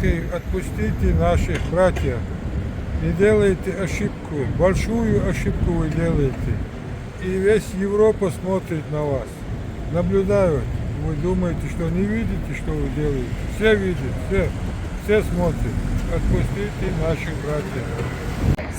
казахи, отпустите наших братьев. Не делайте ошибку, большую ошибку вы делаете. И весь Европа смотрит на вас, наблюдают. Вы думаете, что не видите, что вы делаете? Все видят, все смотрят. Отпустите наших братьев.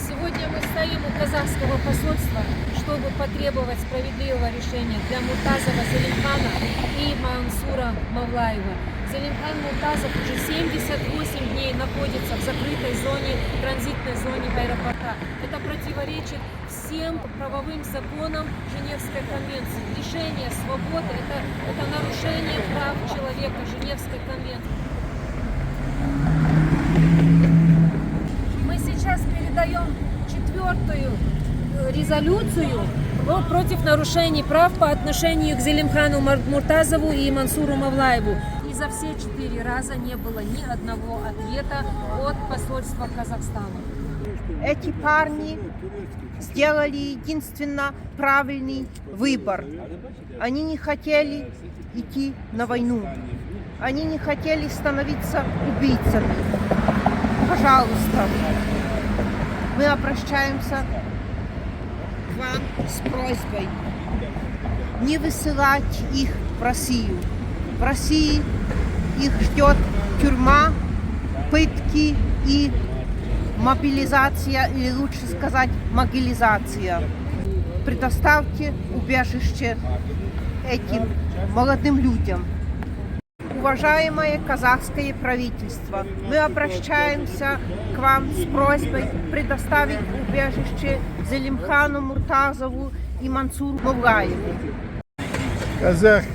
Сегодня мы стоим у казахского посольства, чтобы потребовать справедливого решения для Муртазова Зелимхана и Мансура Мавлаева. Зелимхан Муртазов уже 78 дней находится в закрытой зоне, транзитной зоне аэропорта. Это противоречит всем правовым законам Женевской конвенции. Лишение свободы – это нарушение прав человека Женевской конвенции. Мы сейчас передаем 4-ю резолюцию против нарушений прав по отношению к Зелимхану Муртазову и Мансуру Мавлаеву. И за все 4 раза не было ни одного ответа от посольства Казахстана. Эти парни сделали единственно правильный выбор. Они не хотели идти на войну. Они не хотели становиться убийцами. Пожалуйста, мы обращаемся к вам с просьбой не высылать их в Россию. В России их ждет тюрьма, пытки и мобилизация, или лучше сказать, могилизация. Предоставьте убежище этим молодым людям. Уважаемое казахское правительство, мы обращаемся к вам с просьбой предоставить убежище Зелимхану Муртазову и Мансуру Мавлаеву. Казахи,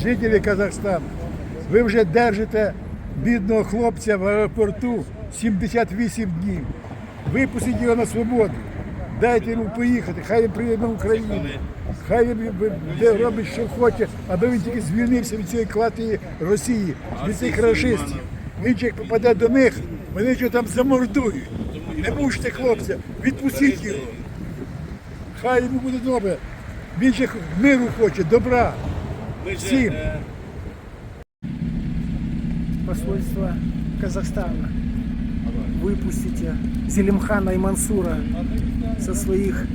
жителі Казахстану, ви вже держите бідного хлопця в аеропорту 78 днів. Випустіть його на свободу, дайте йому поїхати, хай він приїде на Україну, хай він робить, що хоче, аби він тільки звільнився від цієї клятої Росії, від цих рашистів. Він як попаде до них, вони його там замордують. Не мучте хлопця, відпустіть його. Хай йому буде добре. Він же миру хоче, добра. Всім. Посольство Казахстана, выпустите Зелимхана и Мансура со своих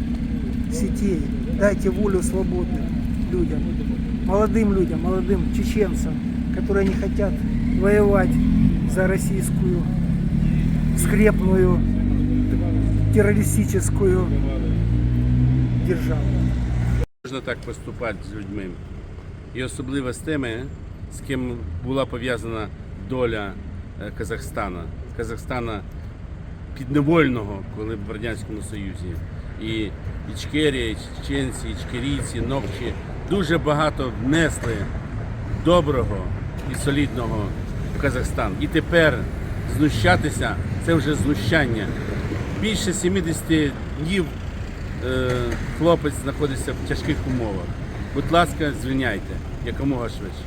сетей. Дайте волю свободным людям, молодым чеченцам, которые не хотят воевать за российскую скрепную террористическую державу. Можна так поступати з людьми. І особливо з тими, з ким була пов'язана доля Казахстана підневольного, коли в Радянському Союзі. І ічкерія, і чеченці, і ічкерійці, нокчі дуже багато внесли доброго і солідного в Казахстан. І тепер знущатися – це вже знущання. Більше 70 днів хлопець знаходиться в тяжких умовах. Будь ласка, звільняйте якомога швидше.